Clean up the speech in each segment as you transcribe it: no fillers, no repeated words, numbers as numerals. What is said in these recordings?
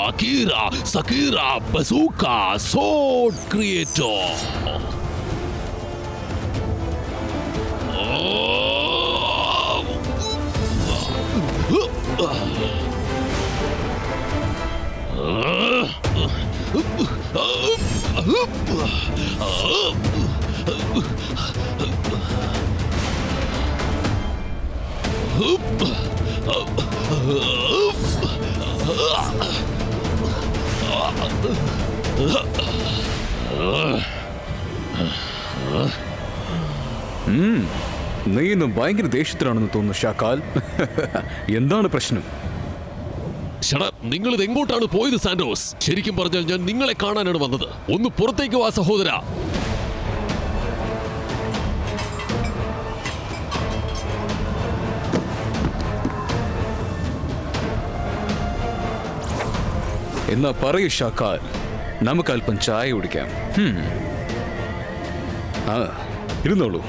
Akira Sakira Bazooka Sword Creator. നീ ഇന്ന് ഭയങ്കര ദേഷ്യത്തിലാണെന്ന് തോന്നുന്നു ഷാക്കാൽ. എന്താണ് പ്രശ്നം? നിങ്ങൾ ഇത് എങ്ങോട്ടാണ് പോയത് സാന്റോസ്? ശരിക്കും പറഞ്ഞാൽ ഞാൻ നിങ്ങളെ കാണാനാണ് വന്നത്. ഒന്ന് പുറത്തേക്ക് വാ സഹോദര. എന്നാ പറയൂ ഷാക്കാൽ, നമുക്ക് അല്പം ചായ കുടിക്കാം. ഇരുന്നോളൂ.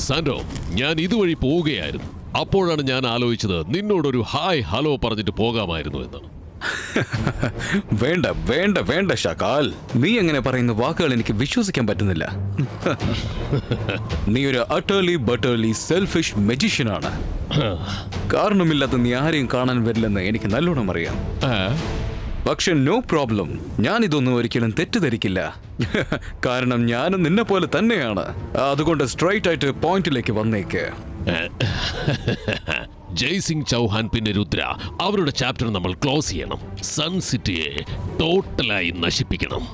സാന്റോ, ഞാൻ ഇതുവഴി പോവുകയായിരുന്നു. അപ്പോഴാണ് ഞാൻ ആലോചിച്ചത് നിന്നോടൊരു ഹായ് ഹലോ പറഞ്ഞിട്ട് പോകാമായിരുന്നു എന്ന്. വേണ്ട വേണ്ട വേണ്ട ഷാക്കാൽ, നീ എങ്ങനെ പറയുന്ന വാക്കുകൾ എനിക്ക് വിശ്വസിക്കാൻ പറ്റുന്നില്ല. നീ ഒരു അട്ടർലി സെൽഫിഷ് മജീഷ്യനാണ്. കാരണമില്ലാത്ത നീ ആരെയും കാണാൻ വരില്ലെന്ന് എനിക്ക് നല്ലോണം അറിയാം. പക്ഷെ നോ പ്രോബ്ലം, ഞാൻ ഇതൊന്നും ഒരിക്കലും തെറ്റിദ്ധരിക്കില്ല. കാരണം ഞാനും നിന്നെ പോലെ തന്നെയാണ്. അതുകൊണ്ട് സ്ട്രൈറ്റ് ആയിട്ട് പോയിന്റിലേക്ക് വന്നേക്ക്. ജയ്സിംഗ് ചൗഹാൻ പിന്നെ രുദ്ര, അവരുടെ ചാപ്റ്റർ നമ്മൾ ക്ലോസ് ചെയ്യണം. സൺ സിറ്റിയെ ടോട്ടലായി നശിപ്പിക്കണം.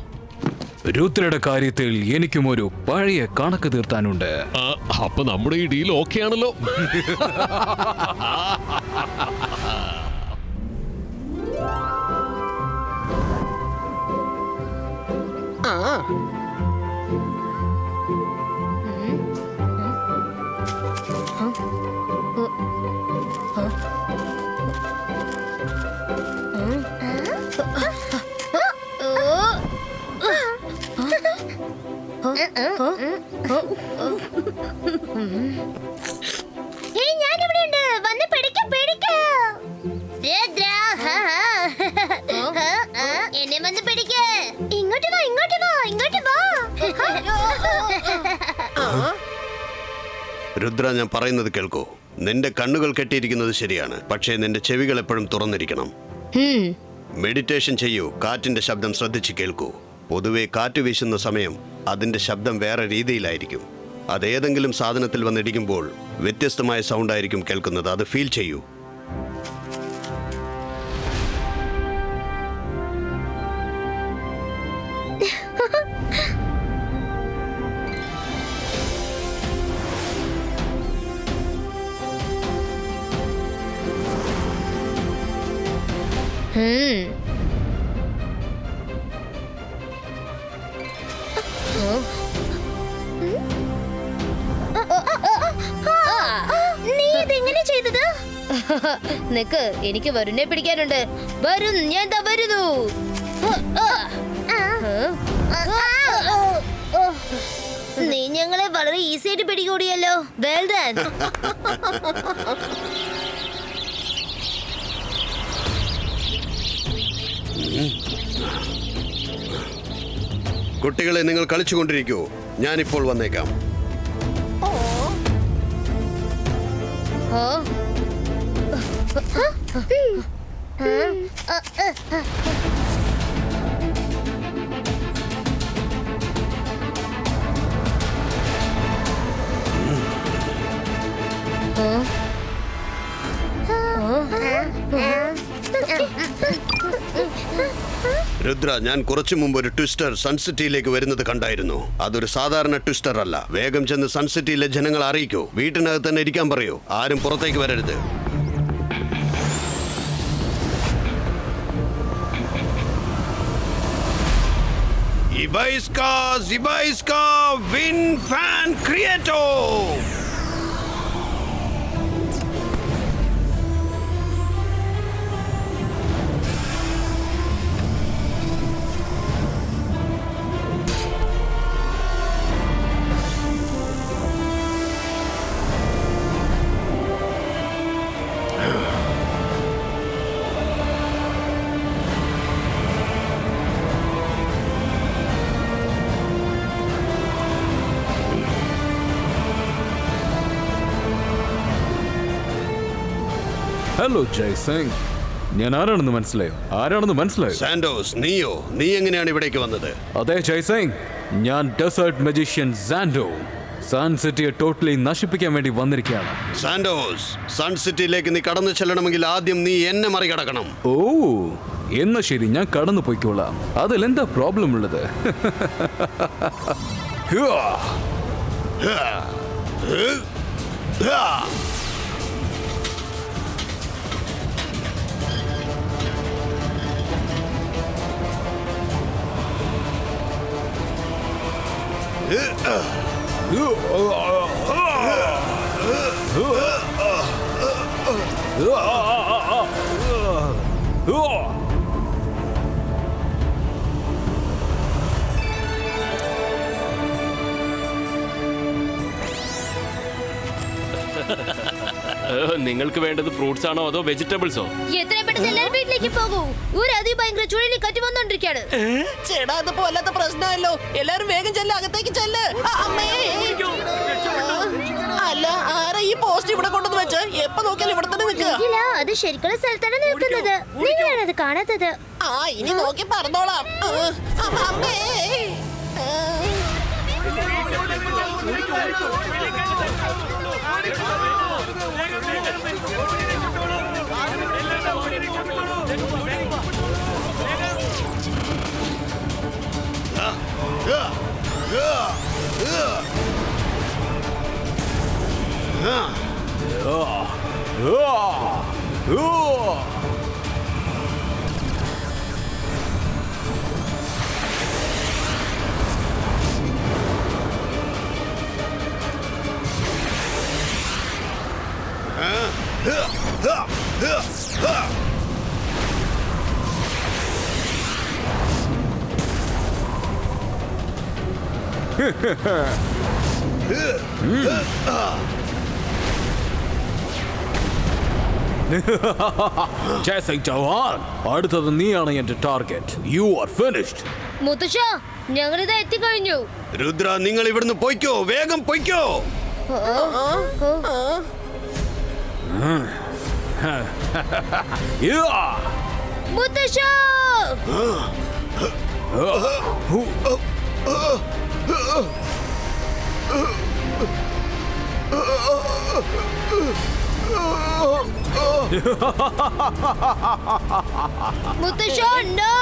രുദ്രയുടെ കാര്യത്തിൽ എനിക്കും ഒരു പഴയ കണക്ക് തീർത്താനുണ്ട്. അപ്പൊ നമ്മുടെ ഈ ഡീൽ ഓക്കെ ആണല്ലോ. ഞാനിവിടെയുണ്ട്, വന്ന് പിടിക്ക്. എന്നെ വന്ന് പിടിക്ക്. ഇങ്ങോട്ട് വാ. രുദ്ര, ഞാൻ പറയുന്നത് കേൾക്കൂ. നിന്റെ കണ്ണുകൾ കെട്ടിയിരിക്കുന്നത് ശരിയാണ്, പക്ഷേ നിന്റെ ചെവികൾ എപ്പോഴും തുറന്നിരിക്കണം. മെഡിറ്റേഷൻ ചെയ്യൂ. കാറ്റിന്റെ ശബ്ദം ശ്രദ്ധിച്ച് കേൾക്കൂ. പൊതുവെ കാറ്റ് വീശുന്ന സമയം അതിന്റെ ശബ്ദം വേറെ രീതിയിലായിരിക്കും. അതേതെങ്കിലും സാധനത്തിൽ വന്നിടിക്കുമ്പോൾ വ്യത്യസ്തമായ സൗണ്ട് ആയിരിക്കും കേൾക്കുന്നത്. അത് ഫീൽ ചെയ്യൂ. നീ ഇതെങ്ങനെ ചെയ്തത്? നിക്ക്, എനിക്ക് വരുണിനെ പിടിക്കാനുണ്ട്. വരുൺ, ഞാൻ ദാ വരുന്നു. നീ ഞങ്ങളെ വളരെ ഈസി ആയിട്ട് പിടികൂടിയല്ലോ. Well done. കുട്ടികളെ, നിങ്ങൾ കളിച്ചുകൊണ്ടിരിക്കൂ. ഞാനിപ്പോൾ വന്നേക്കാം. രുദ്ര, ഞാൻ കുറച്ചു മുമ്പ് ഒരു ട്വിസ്റ്റർ സൺസിറ്റിയിലേക്ക് വരുന്നത് കണ്ടായിരുന്നു. അതൊരു സാധാരണ ട്വിസ്റ്റർ അല്ല. വേഗം ചെന്ന് സൺസിറ്റിയിലെ ജനങ്ങളെ അറിയിക്കൂ. വീട്ടിനകത്ത് തന്നെ ഇരിക്കാൻ പറയൂ. ആരും പുറത്തേക്ക് വരരുത്. Zibaiska Wind Fan Creator. Hello Jai Singh. ഞാൻ ആരാണെന്ന് മനസ്സിലായോ? ആരാണെന്ന് മനസ്സിലായോ? സാന്റോസ്, നീയോ? നീ എങ്ങനെയാണ് ഇവിടേക്ക് വന്നത്? അതെ ജയ് സിംഗ്, ഞാൻ ഡെസേർട്ട് മജീഷ്യൻ സാൻഡോ. സൺ സിറ്റിയെ ടോട്ടലി നശിപ്പിക്കാൻ വേണ്ടി വന്നിരിക്കുകയാണ്. സാന്റോസ്, സൺ സിറ്റിയിലേക്ക് നീ കടന്നു ചെല്ലണമെങ്കിൽ ആദ്യം നീ എന്നെ മറികടക്കണം. ഓ, എന്നാ ശരി, ഞാൻ കടന്നു പോയിക്കോളാം. അതിലെന്താ പ്രോബ്ലം ഉള്ളത്? നിങ്ങൾക്ക് വേണ്ടത് ഫ്രൂട്ട്സ് ആണോ അതോ വെജിറ്റബിൾസോ? എത്രയും പെട്ടെന്ന് എല്ലാവരും വീട്ടിലേക്ക് പോകൂ. ഒരു അതിഭയങ്കര ചുഴലിക്കാറ്റ് വന്നുകൊണ്ടിരിക്കുകയാണ്. ചേടാ, അത് പോലാത്ത പ്രശ്നമല്ലോ. എല്ലാരും വേഗം ചെല്ല്, അകത്തേക്ക് ചെല്ല്. അമ്മേ, അല്ല, ആരാ ഈ പോസ്റ്റ് ഇവിടെ കൊണ്ടുവന്ന് വെച്ച്? എപ്പോ നോക്കിയാലും ഇവിടെ തന്നെ നിൽക്കുക. ഇല്ല, അത് ശരിക്കുള്ള സ്ഥലത്താണ് നിൽക്കുന്നത്. നിങ്ങളാണ് അത് കാണാത്തത്. ആ, ഇനി നോക്കി പറഞ്ഞോളാം. അമ്മേ. ജയ് സിംഗ് ചൗഹാൻ, അടുത്തത് നീയാണ് എന്റെ ടാർഗറ്റ്. You are finished. മുത്തശ്ശ, ഞങ്ങളിത് എത്തിക്കഴിഞ്ഞു. രുദ്ര, നിങ്ങൾ ഇവിടുന്ന് പൊയ്ക്കോ, വേഗം പൊയ്ക്കോ. മുത്തശ്ശ, മുത്തശ്ശ, നോ.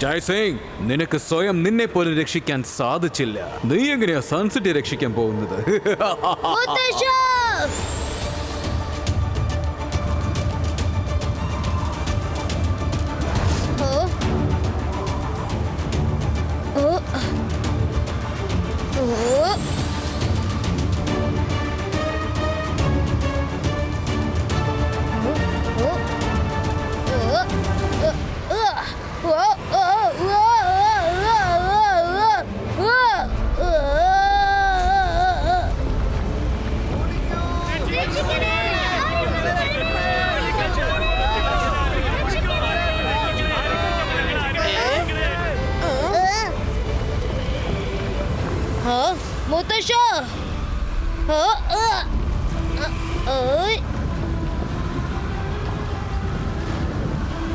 ജയ് സിംഗ്, നിനക്ക് സ്വയം നിന്നെ പോലും രക്ഷിക്കാൻ സാധിച്ചില്ല. നീ എങ്ങനെയാ സൺസിറ്റി രക്ഷിക്കാൻ പോകുന്നത്? മുത്തശ്ശ, മുത്തശ്ശ,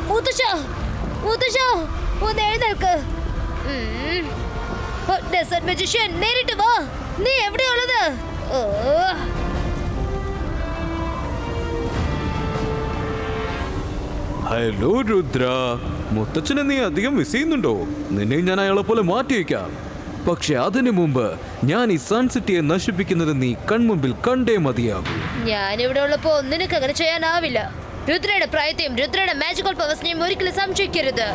മുത്തശ്ശ, മുത്തശ്ശ, ഒന്ന് എഴുന്നേൽക്ക്. ഡെസർട്ട് മജീഷ്യൻ, നേരിട്ട് വാ. നീ എവിടെയുള്ളത്? ഹലോ രുദ്ര, മുത്തച്ഛനെ നീ അധികം മിസ് ചെയ്യുന്നുണ്ടോ? നിന്നെ ഞാൻ അയാളെ പോലെ മാറ്റി വയ്ക്കാം. പക്ഷെ അതിനു മുമ്പ് ഞാൻ ഈ സൺസിറ്റിയെ നശിപ്പിക്കുന്നത് നീ കൺമുമ്പിൽ കണ്ടേ മതിയാകൂ. ഞാനിവിടെ ഉള്ളപ്പോ നിനക്ക് അങ്ങനെ ചെയ്യാനാവില്ല. രുദ്രയുടെ പ്രായത്തെയും രുദ്രയുടെ മാജിക്കൽ പവേഴ്സിനെയും ഒരിക്കലും സംശയിക്കരുത്.